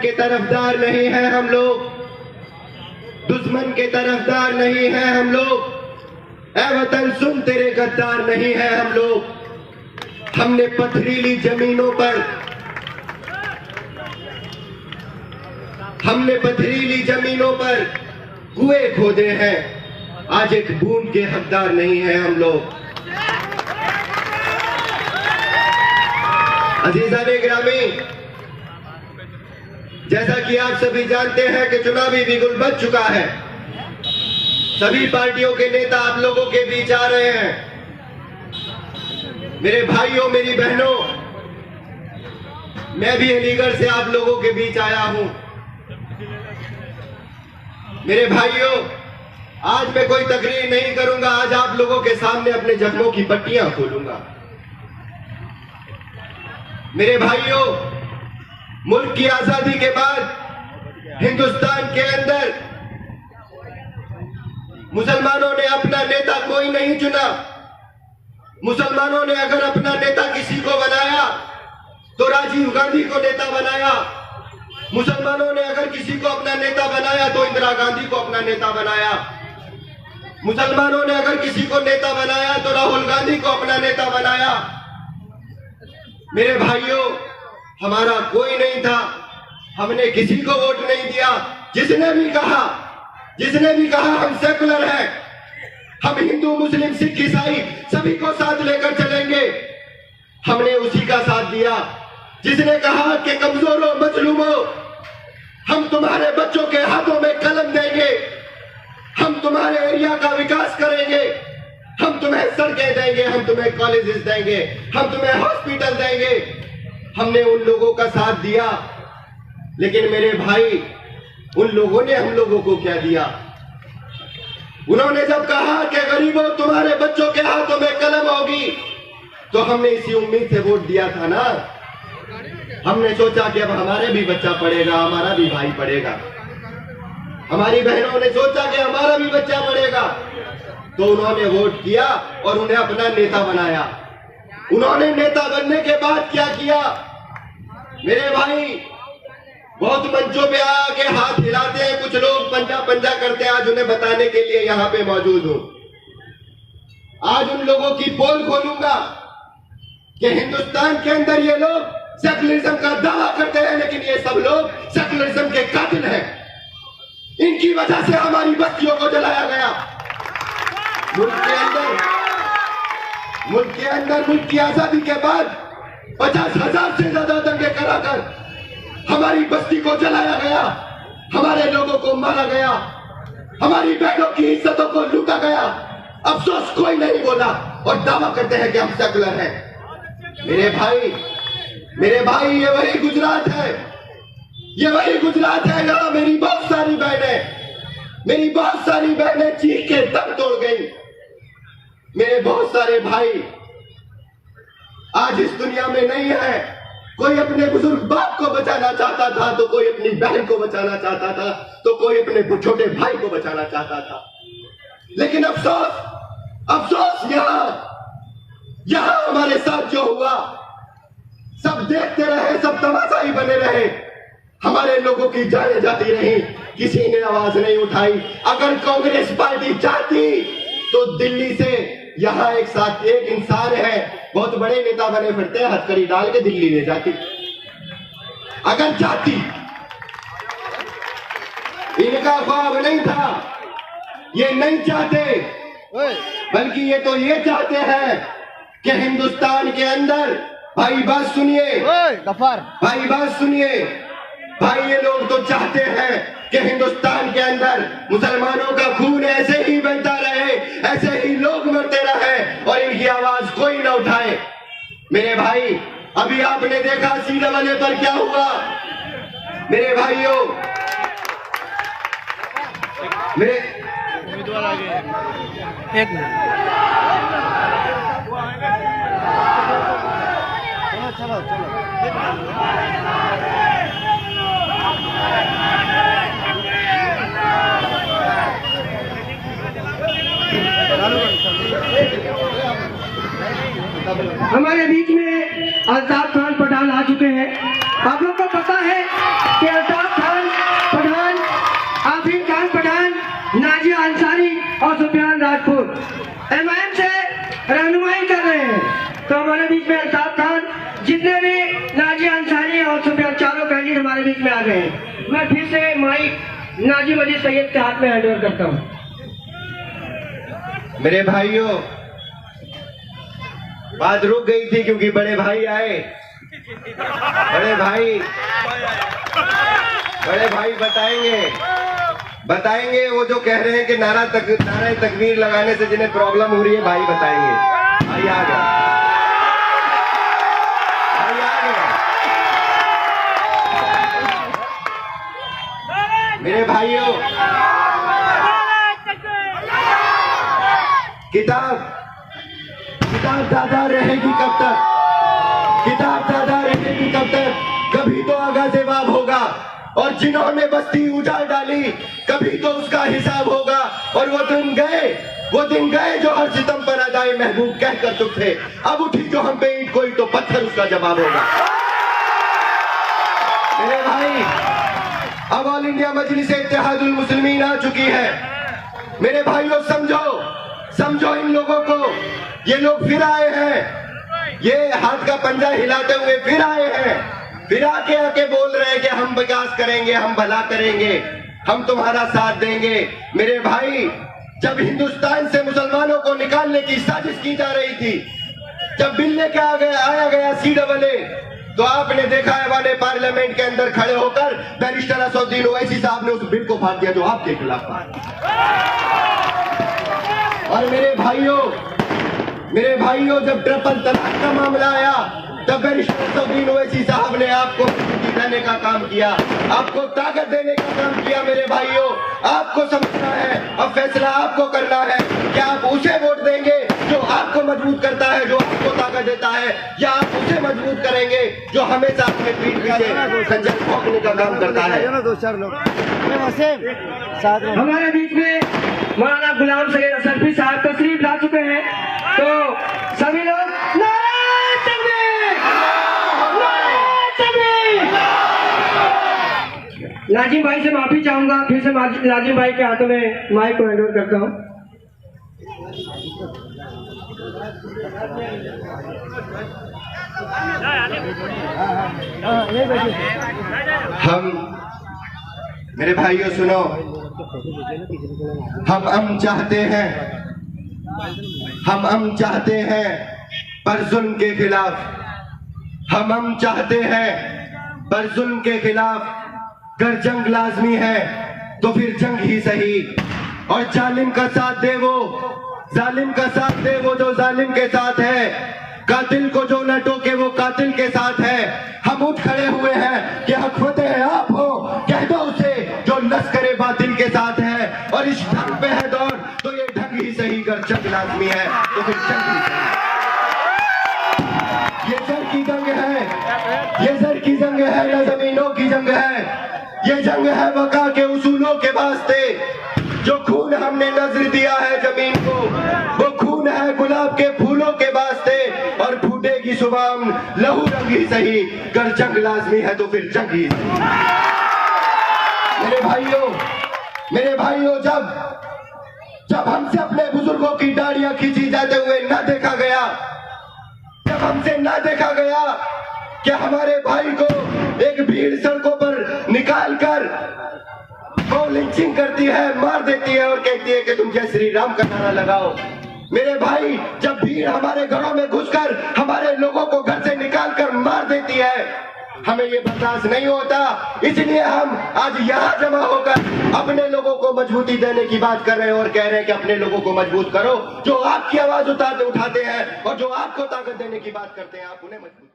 के तरफदार नहीं है हम लोग, दुश्मन के तरफदार नहीं है हम लोग, ऐ वतन सुन तेरे गद्दार नहीं है हम लोग। हमने पथरीली जमीनों पर कुएं खोदे हैं, आज एक बूंद के हकदार नहीं है हम लोग। अजीज़ाने गिरामी, जैसा कि आप सभी जानते हैं कि चुनावी बिगुल बज चुका है। सभी पार्टियों के नेता आप लोगों के बीच आ रहे हैं। मेरे भाइयों, मेरी बहनों, मैं भी अलीगढ़ से आप लोगों के बीच आया हूं। मेरे भाइयों, आज मैं कोई तकरीर नहीं करूंगा, आज आप लोगों के सामने अपने जख्मों की पट्टियां खोलूंगा। मेरे भाइयों, मुल्क की आजादी के बाद हिंदुस्तान के अंदर मुसलमानों ने अपना नेता कोई नहीं चुना। मुसलमानों ने अगर अपना नेता किसी को बनाया तो राजीव गांधी को नेता बनाया। मुसलमानों ने अगर किसी को अपना नेता बनाया तो इंदिरा गांधी को अपना नेता बनाया। मुसलमानों ने अगर किसी को नेता बनाया तो राहुल गांधी को अपना नेता बनाया। मेरे भाइयों, हमारा कोई नहीं था, हमने किसी को वोट नहीं दिया। जिसने भी कहा हम सेकुलर हैं, हम हिंदू मुस्लिम सिख ईसाई सभी को साथ लेकर चलेंगे, हमने उसी का साथ दिया। जिसने कहा कि कमजोरों मजलूमों, हम तुम्हारे बच्चों के हाथों में कलम देंगे, हम तुम्हारे एरिया का विकास करेंगे, हम तुम्हें सड़कें देंगे, हम तुम्हें कॉलेजेस देंगे, हम तुम्हें हॉस्पिटल देंगे, हमने उन लोगों का साथ दिया। लेकिन मेरे भाई, उन लोगों ने हम लोगों को क्या दिया? उन्होंने जब कहा कि गरीबों तुम्हारे बच्चों के हाथों में कलम होगी, तो हमने इसी उम्मीद से वोट दिया था ना। हमने सोचा कि अब हमारे भी बच्चा पढ़ेगा, हमारा भी भाई पढ़ेगा। हमारी बहनों ने सोचा कि हमारा भी बच्चा पढ़ेगा, तो उन्होंने वोट किया और उन्हें अपना नेता बनाया। उन्होंने नेता बनने के बाद क्या किया? मेरे भाई, बहुत मंचों पे आके हाथ हिलाते हैं कुछ लोग, पंजा पंजा करते हैं। आज उन्हें बताने के लिए यहां पे मौजूद हूं। आज उन लोगों की पोल खोलूंगा कि हिंदुस्तान के अंदर ये लोग सेकुलरिज्म का दावा करते हैं, लेकिन ये सब लोग सेकुलरिज्म के कातिल हैं। इनकी वजह से हमारी बस्तियों को जलाया गया। मुल्क की आजादी के बाद 50,000 से ज्यादा दंगे कराकर हमारी बस्ती को जलाया गया, हमारे लोगों को मारा गया, हमारी बहनों की इज्जतों को लूटा गया। अफसोस कोई नहीं बोला और दावा करते हैं कि हम सेकुलर हैं। मेरे भाई, ये वही गुजरात है, जहां मेरी बहुत सारी बहनें चीख के दम तोड़ गई। मेरे बहुत सारे भाई आज इस दुनिया में नहीं है। कोई अपने बुजुर्ग बाप को बचाना चाहता था, तो कोई अपनी बहन को बचाना चाहता था, तो कोई अपने छोटे भाई को बचाना चाहता था। लेकिन अफसोस यहां हमारे साथ जो हुआ, सब देखते रहे, सब तमाशा ही बने रहे। हमारे लोगों की जानें जाती रही, किसी ने आवाज नहीं उठाई। अगर कांग्रेस पार्टी चाहती तो दिल्ली से यहाँ एक इंसान है, बहुत बड़े नेता बने फिरते हैं, हथकड़ी डाल के दिल्ली ले जाती। अगर चाहती, इनका ख्वाब नहीं था, ये नहीं चाहते, बल्कि ये चाहते हैं कि हिंदुस्तान के अंदर, भाई बात सुनिए, भाई ये लोग तो चाहते हैं कि हिंदुस्तान के अंदर मुसलमानों का खून ऐसे ही बहता रहे, ऐसे ही लोग मरते रहे और इनकी आवाज कोई ना उठाए। मेरे भाई, अभी आपने देखा सीधे वाले पर क्या हुआ। मेरे भाइयों, एक मिनट, चलो हमारे बीच में अल्ताफ खान पठान आ चुके हैं। आप लोग को पता है कि अल्ताफ अंसारी और सुफियान राजपूत एमआईएम से रहनुमाई कर रहे हैं। तो हमारे बीच में अल्ताफ खान, जितने भी नाजी अंसारी और सुफियान, चारों कैंडिडेट हमारे बीच में आ गए हैं। मैं फिर से माइक नाजी मजीद सैयद के हाथ में हैंड ओवर करता हूँ। मेरे भाइयों, बात रुक गई थी क्योंकि बड़े भाई आए। बड़े भाई बताएंगे वो जो कह रहे हैं कि नारा तकबीर लगाने से जिन्हें प्रॉब्लम हो रही है, भाई बताएंगे। भाई आ गया। मेरे भाइयों, किताब दादा रहेगी कब तक? किताब दादा रहेगी कब तक? कभी तो आगा से वाब होगा, और जिन्होंने बस्ती उजाड़ डाली कभी तो उसका हिसाब होगा। और वो दिन गए जो हर सितम पर अदाए महबूब कहकर चुप थे। अब उठी जो हम पे ईंट, कोई तो पत्थर उसका जवाब होगा। मेरे भाई, अब ऑल इंडिया मजलिस इत्तेहादुल मुस्लिमीन आ चुकी है। मेरे भाइयों, समझो इन लोगों को। ये लोग फिर आए हैं, ये हाथ का पंजा हिलाते हुए फिर आए हैं, फिर आके बोल रहे हैं कि हम विकास करेंगे, हम भला करेंगे, हम तुम्हारा साथ देंगे। मेरे भाई, जब हिंदुस्तान से मुसलमानों को निकालने की साजिश की जा रही थी, जब बिल लेके आया गया CAA, तो आपने देखा है वाले पार्लियामेंट के अंदर खड़े होकर बैरिस्टर असदुद्दीन ओवैसी साहब ने उस बिल को फाड़ दिया जो आपके खिलाफ था। और मेरे भाइयों, जब ट्रिपल तलाक का मामला आया, तब बैरिस्टर असदुद्दीन ओवैसी साहब ने आपको मजबूती देने का काम किया, आपको ताकत देने का काम किया। मेरे भाइयों, आपको समझना है, अब फैसला आपको करना है कि आप उसे वोट देंगे जो आपको मजबूत करता है, जो आपको ताकत देता है, या आप उसे मजबूत करेंगे जो हमेशा अपने पीठ पीछे खंजर भोंकने का काम करता है। हमारे बीच में मौलाना गुलाम सैयद असरफी साहब तशरीफ ला चुके हैं। तो सभी लोग नारे तकबीर! नाजिम भाई से माफी चाहूंगा, फिर से नाजिम भाई के हाथों में माइक को हैंड ओवर करता हूँ। मेरे भाइयों सुनो, हम चाहते हैं पर जुल्म के खिलाफ, हम चाहते हैं पर जुल्म के खिलाफ। अगर जंग लाजमी है तो फिर जंग ही सही, और जालिम का साथ दे वो जो जालिम के साथ है, कातिल को जो न टोके वो कातिल के साथ है। हम उठ खड़े हुए हैं कि हक फतेह आप हो, कह दो उसे जो लश्करे बातिल के साथ है। और इस ढंग पे है दौर तो ये ढंग ही सही, अगर जंग लाजमी है तो फिर जंग ही सही। ये जर की जंग है, न जमीनों की जंग है। ये जंग है वका के उसूलों के वास्ते। जो खून हमने नजर दिया है जमीन को, वो खून है गुलाब के फूलों के वास्ते। और फूटेगी सुबह लहू रंग ही सही, अगर जंग लाजमी है तो फिर जंग ही सही। मेरे भाइयों, जब हमसे अपने बुजुर्गों की दाढ़ियां खींची जाते हुए न देखा गया, जब हमसे न देखा गया कि हमारे भाई को एक भीड़ सड़कों पर निकालकर वो लिंचिंग करती है, मार देती है और कहती है कि तुम जय श्री राम का नारा लगाओ। मेरे भाई, जब भीड़ हमारे घरों में घुसकर हमारे लोगों को घर से निकालकर मार देती है, हमें ये बर्दाश्त नहीं होता। इसलिए हम आज यहाँ जमा होकर अपने लोगों को मजबूती देने की बात कर रहे हैं और कह रहे हैं कि अपने लोगों को मजबूत करो। जो आपकी आवाज उठाते हैं और जो आपको ताकत देने की बात करते हैं, आप उन्हें मजबूत